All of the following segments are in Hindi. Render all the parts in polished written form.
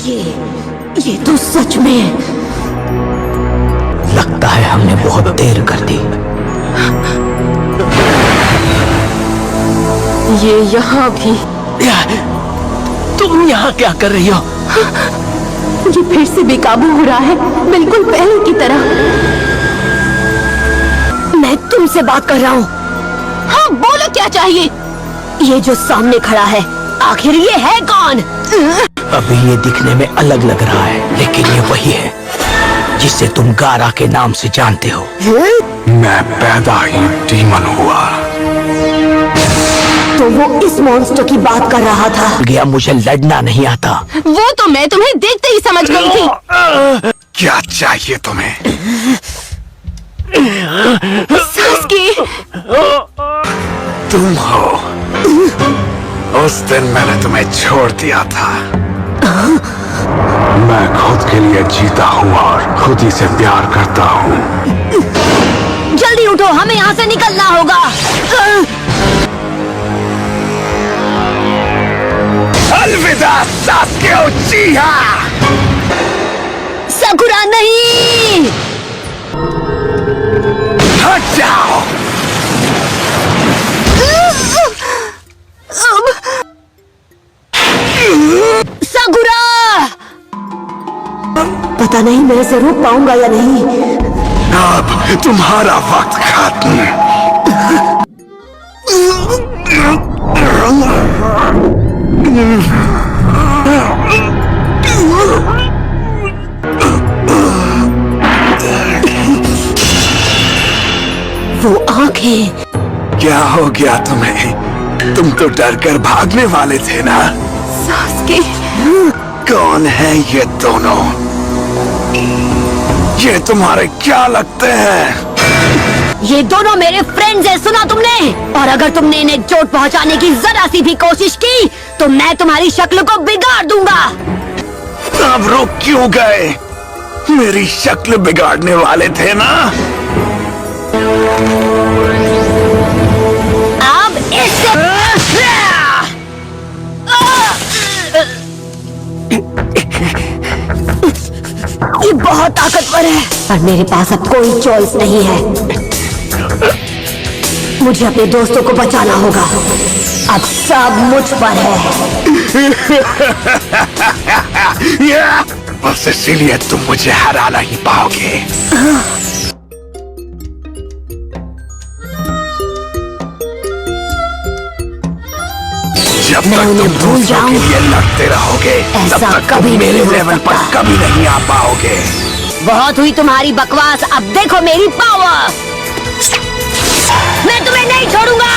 ये तो सच में लगता है हमने बहुत देर कर दी। ये यहाँ भी। तुम यहाँ क्या कर रही हो? ये फिर से बेकाबू हो रहा है, बिल्कुल पहले की तरह। मैं तुमसे बात कर रहा हूँ। हाँ बोलो, क्या चाहिए? ये जो सामने खड़ा है, आखिर ये है कौन? अभी ये दिखने में अलग लग रहा है, लेकिन ये वही है जिसे तुम गारा के नाम से जानते हो। मैं पैदा ही डीमन हुआ। तो वो इस मॉन्स्टर की बात कर रहा था। गया मुझे लड़ना नहीं आता। वो तो मैं तुम्हें देखते ही समझ गई थी। क्या चाहिए तुम्हें? सास्की, तुम हो। उस दिन मैंने तुम्हें छोड़ दिया था। मैं खुद के लिए जीता हूँ और खुद ही से प्यार करता हूँ। जल्दी उठो, हमें यहाँ से निकलना होगा। अलविदा सास्के उचिहा। साकुरा नहीं, हट जाओ। साकुरा! पता नहीं मैं इसे रोक पाऊंगा या नहीं। अब तुम्हारा वक्त खत्म। वो आंखें। क्या हो गया तुम्हें? तुम तो डर कर भागने वाले थे ना? सास्की, कौन है ये दोनों? ये तुम्हारे क्या लगते हैं? ये दोनों मेरे फ्रेंड्स हैं, सुना तुमने? और अगर तुमने इन्हें चोट पहुंचाने की जरा सी भी कोशिश की तो मैं तुम्हारी शक्ल को बिगाड़ दूंगा। अब रुक क्यों गए? मेरी शक्ल बिगाड़ने वाले थे ना? अब इससे ये बहुत ताकतवर है, पर मेरे पास अब कोई चॉइस नहीं है। मुझे अपने दोस्तों को बचाना होगा। अब सब मुझ पर है। बस इसीलिए तुम मुझे हरा नहीं पाओगे। जब तक तुम दूसरों के लिए लड़ते रहोगे तब तक कभी मेरे लेवल पर कभी नहीं आ पाओगे। बहुत हुई तुम्हारी बकवास, अब देखो मेरी पावर। मैं तुम्हें नहीं छोड़ूंगा।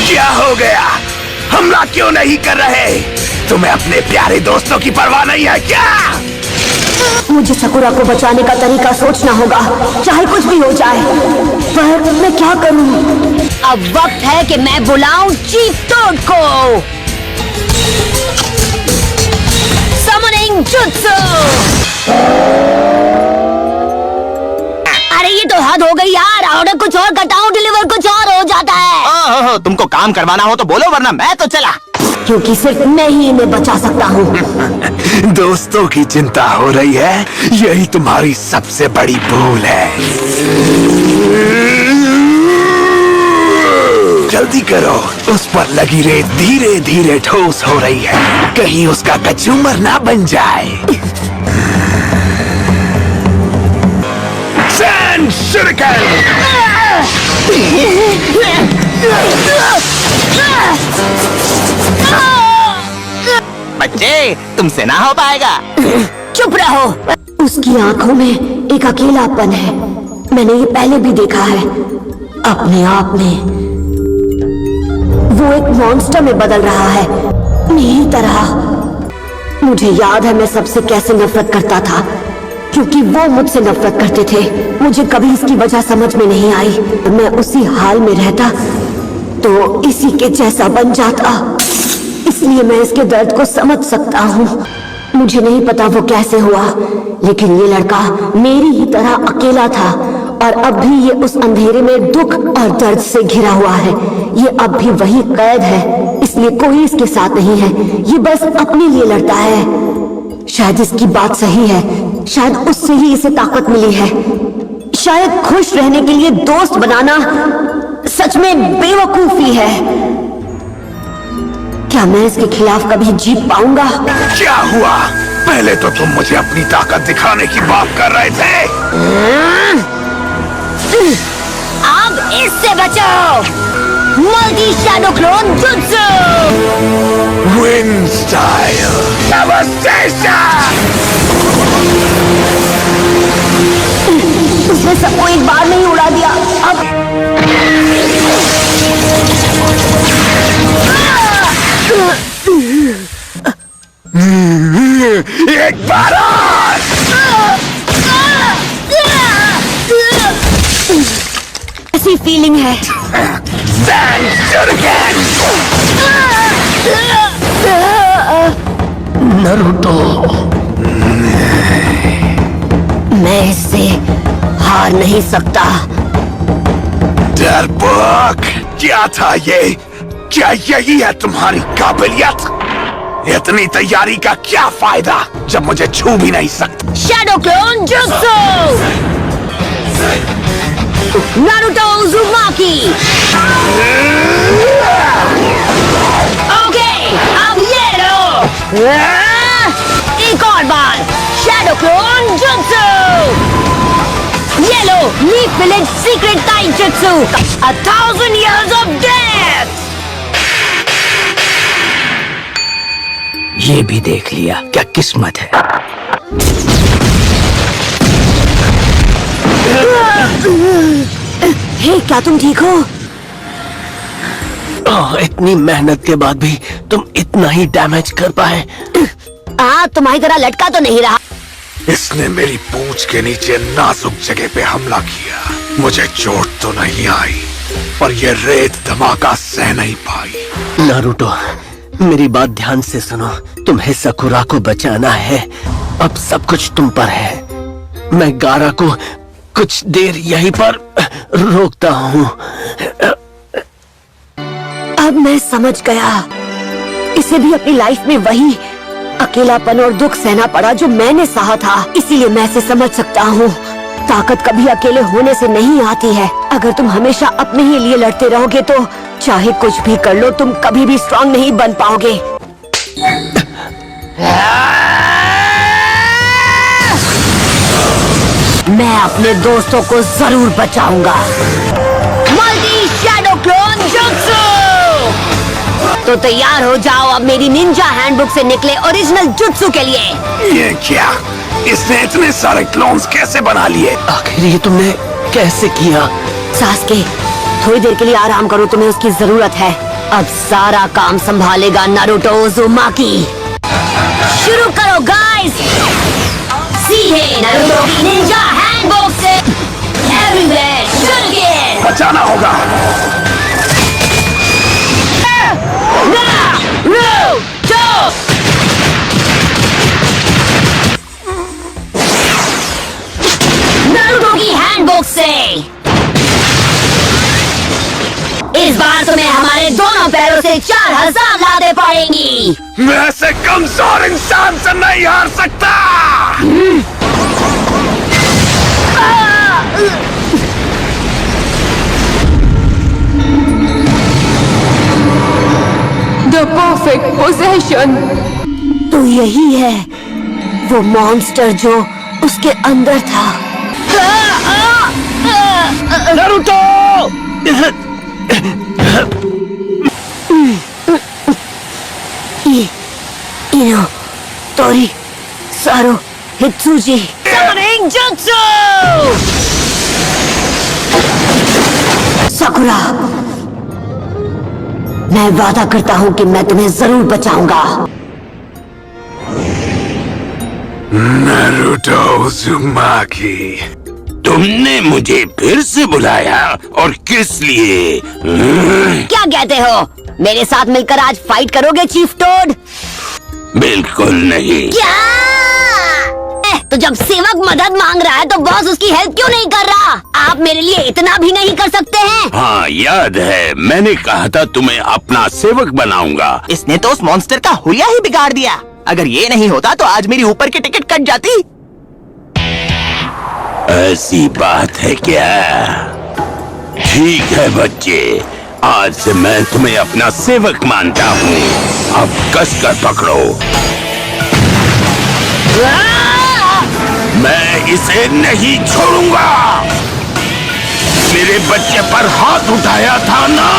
क्या हो गया? हमला क्यों नहीं कर रहे? तुम्हें अपने प्यारे दोस्तों की परवाह नहीं है क्या? मुझे साकुरा को बचाने का तरीका सोचना होगा, चाहे कुछ भी हो जाए। पर मैं क्या करूं? अब वक्त है कि मैं बुलाऊं चीफ टोड को। Summoning jutsu. अरे ये तो हद हो गई यार। ऑर्डर कुछ और घटाऊं, डिलीवर कुछ और हो जाता है। ओहो, तुमको काम करवाना हो तो बोलो, वरना मैं तो चला। क्योंकि सिर्फ मैं ही इन्हें बचा सकता हूँ। दोस्तों की चिंता हो रही है, यही तुम्हारी सबसे बड़ी भूल है। जल्दी करो, उस पर लगी रेत धीरे धीरे ठोस हो रही है, कहीं उसका कचूमर ना बन जाए। सैंड शuriken! बच्चे, तुमसे ना हो पाएगा। चुप रहो। उसकी आंखों में एक अकेलापन है। मैंने ये पहले भी देखा है। अपने आप में वो एक मॉन्स्टर में बदल रहा है, मेरी तरह। मुझे याद है मैं सबसे कैसे नफरत करता था, क्योंकि वो मुझसे नफरत करते थे। मुझे कभी इसकी वजह समझ में नहीं आई। मैं उसी हाल में रहता तो इसी के जैसा बन जाता। इसलिए मैं इसके दर्द को समझ सकता हूँ। मुझे नहीं पता वो कैसे हुआ, लेकिन ये लड़का मेरी ही तरह अकेला था और अब भी ये उस अंधेरे में दुख और दर्द से घिरा हुआ है। ये अब भी वही कैद है, इसलिए कोई इसके साथ नहीं है। ये बस अपने लिए लड़ता है। शायद इसकी बात सही है, शायद उससे ही इसे ताकत मिली है। शायद खुश रहने के लिए दोस्त बनाना सच में बेवकूफी है। क्या मैं इसके खिलाफ कभी जीत पाऊंगा? क्या हुआ? पहले तो तुम मुझे अपनी ताकत दिखाने की बात कर रहे थे। अब इससे बचो। Multi shadow clone jutsu wind style devastation. उसने सबको एक बार में ही उड़ा दिया। अब एक बार और। ऐसी फीलिंग है। नरूटो, मैं इससे हार नहीं सकता। डरपोक, क्या था ये? क्या यही है तुम्हारी काबिलियत? इतनी तैयारी का क्या फायदा जब मुझे छू भी नहीं सकता? Shadow clone jutsu Naruto Uzumaki. Okay, अब ये लो। एक और बार शैडो क्लोन जुत्सु। ये लो leaf village secret taijutsu 1000 years of death। ये भी देख लिया, क्या किस्मत है। हे, क्या तुम ठीक हो? इतनी मेहनत के बाद भी तुम इतना ही डैमेज कर पाए। तुम्हारी तरह लटका तो नहीं रहा। इसने मेरी पूंछ के नीचे नाजुक जगह पे हमला किया। मुझे चोट तो नहीं आई, पर ये रेत धमाका सह नहीं पाई। नारुतो, मेरी बात ध्यान से सुनो। तुम्हें सकुरा को बचाना है। अब सब कुछ तुम पर है। मैं गारा को कुछ देर यहीं पर रोकता हूँ। अब मैं समझ गया। इसे भी अपनी लाइफ में वही अकेलापन और दुख सहना पड़ा जो मैंने सहा था। इसीलिए मैं इसे समझ सकता हूँ। ताकत कभी अकेले होने से नहीं आती है। अगर तुम हमेशा अपने ही लिए लड़ते रहोगे तो चाहे कुछ भी कर लो, तुम कभी भी स्ट्रांग नहीं बन पाओगे। मैं अपने दोस्तों को जरूर बचाऊंगा। Multi shadow clone jutsu. तो तैयार हो जाओ अब मेरी निंजा हैंडबुक से निकले ओरिजिनल जुत्सु के लिए। ये क्या? इसने इतने सारे क्लोन्स कैसे बना लिए? आखिर ये तुमने कैसे किया? सास्के, थोड़ी देर के लिए आराम करो, तुम्हें उसकी जरूरत है। अब सारा काम संभालेगा नारुतो उज़ुमाकी। शुरू करो गाइस। सीधे नारुतो की निंजा हैंडबुक से एवरीवेयर शुरू। बचाना होगा। नारुतो की हैंडबुक से इस बार तुम्हें हमारे दोनों पैरों से 4000 लादें पड़ेंगी। मैं ऐसे कमजोर इंसान से नहीं हार सकता। The perfect possession. तो यही है वो मॉन्स्टर जो उसके अंदर था। नारुतो! इनो तोरी सारो हित्सुजी समिंग जुत्सु। साकुरा, मैं वादा करता हूँ कि मैं तुम्हें जरूर बचाऊंगा। नारुतो उज़ुमाकी, तुमने मुझे फिर से बुलाया और किस लिए? क्या कहते हो? मेरे साथ मिलकर आज फाइट करोगे चीफ टोड? बिल्कुल नहीं। क्या? तो जब सेवक मदद मांग रहा है तो बॉस उसकी हेल्प क्यों नहीं कर रहा? आप मेरे लिए इतना भी नहीं कर सकते हैं? हाँ याद है, मैंने कहा था तुम्हें अपना सेवक बनाऊंगा। इसने तो उस मॉन्स्टर का हुलिया ही बिगाड़ दिया। अगर ये नहीं होता तो आज मेरी ऊपर की टिकट कट जाती। ऐसी बात है क्या? ठीक है बच्चे, आज से मैं तुम्हें अपना सेवक मानता हूँ। अब कसकर पकड़ो। मैं इसे नहीं छोड़ूंगा। मेरे बच्चे पर हाथ उठाया था ना?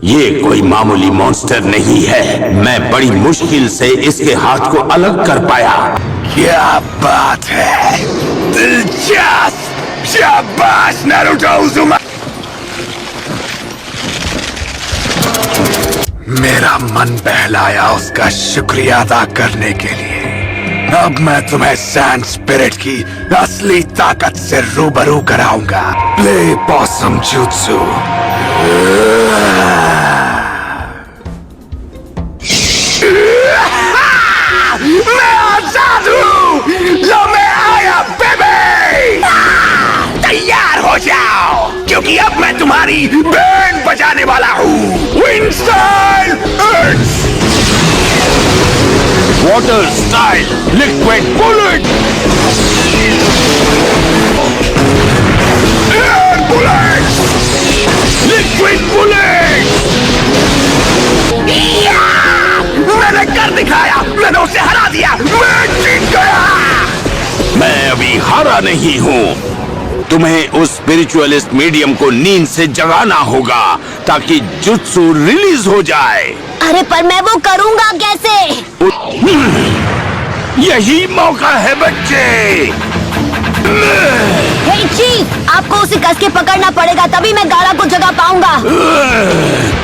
ये कोई मामूली मॉन्स्टर नहीं है। मैं बड़ी मुश्किल से इसके हाथ को अलग कर पाया। क्या बात है, दिलचस्प। शाबाश नारुतो उज़ुमा। मेरा मन बहलाया उसका शुक्रिया अदा करने के लिए। अब मैं तुम्हें सैंड स्पिरिट की असली ताकत से रूबरू कराऊंगा। Play POSSUM jutsu. मैं आजाद हूँ। लो मैं आया बेबी। तैयार हो जाओ, क्योंकि अब मैं तुम्हारी बैंड बजाने वाला हूँ। Wind style water style liquid bullet. Air bullet. Liquid bullet. मैंने कर दिखाया। मैंने उसे हरा दिया। मैं जीत गया। मैं अभी हारा नहीं हूँ। तुम्हें उस स्पिरिचुअलिस्ट मीडियम को नींद से जगाना होगा ताकि जुत्सु रिलीज हो जाए। अरे पर मैं वो करूँगा कैसे? यही मौका है बच्चे। हे चीफ, आपको उसे कस के पकड़ना पड़ेगा, तभी मैं गारा को जगा पाऊंगा।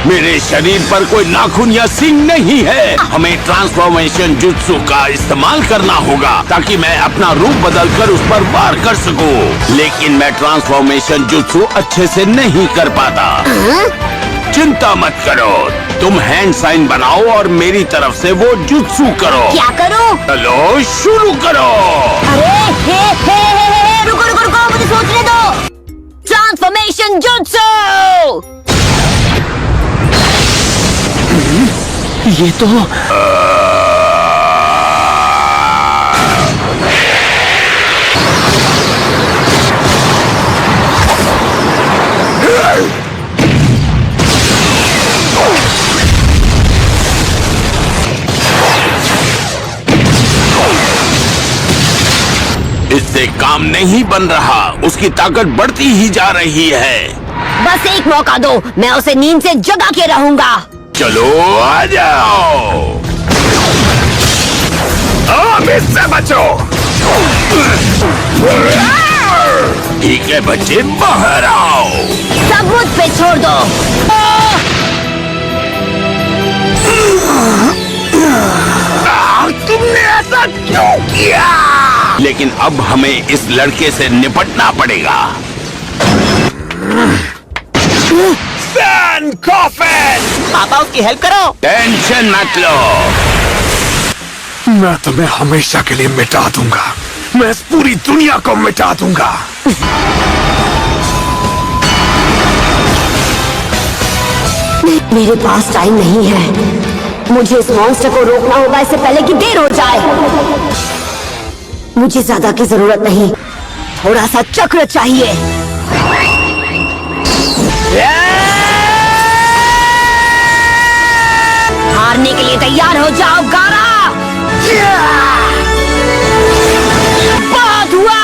मेरे शरीर पर कोई नाखून या सींग नहीं है। हमें ट्रांसफॉर्मेशन जुत्सु का इस्तेमाल करना होगा ताकि मैं अपना रूप बदलकर उस पर वार कर सकूं। लेकिन मैं ट्रांसफॉर्मेशन जुत्सु अच्छे से नहीं कर पाता। चिंता मत करो, तुम हैंड साइन बनाओ और मेरी तरफ से वो जुत्सु करो। क्या करूं? चलो शुरू करो। अरे हे, रुको रुको रुको, मुझे सोचने दो। Transformation jutsu. ये तो इससे काम नहीं बन रहा। उसकी ताकत बढ़ती ही जा रही है। बस एक मौका दो, मैं उसे नींद से जगा के रहूंगा। चलो आ जाओ। अब इससे बचो। ठीक है बच्चे, बाहर आओ। सब मुझ पे छोड़ दो। तुमने ऐसा क्यों किया? लेकिन अब हमें इस लड़के से निपटना पड़ेगा। सैन कॉफिन। पापा उसकी हेल्प करो। टेंशन मत लो। मैं तुम्हें हमेशा के लिए मिटा दूंगा। मैं इस पूरी दुनिया को मिटा दूंगा। मेरे पास टाइम नहीं है। मुझे इस मॉन्स्टर को रोकना होगा इससे पहले कि देर हो जाए। मुझे ज्यादा की जरूरत नहीं, थोड़ा सा चक्र चाहिए। हारने के लिए तैयार हो जाओ गारा। बहुत हुआ।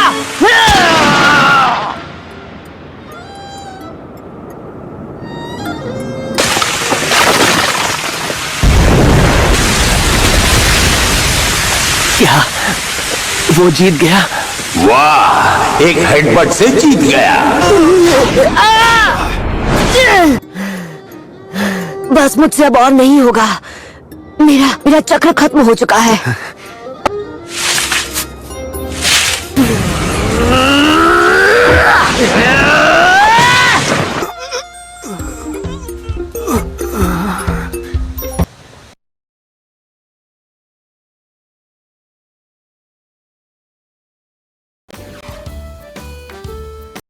क्या वो जीत गया? वाह, एक हेडबट से जीत गया। बस मुझसे अब और नहीं होगा। मेरा चक्र खत्म हो चुका है।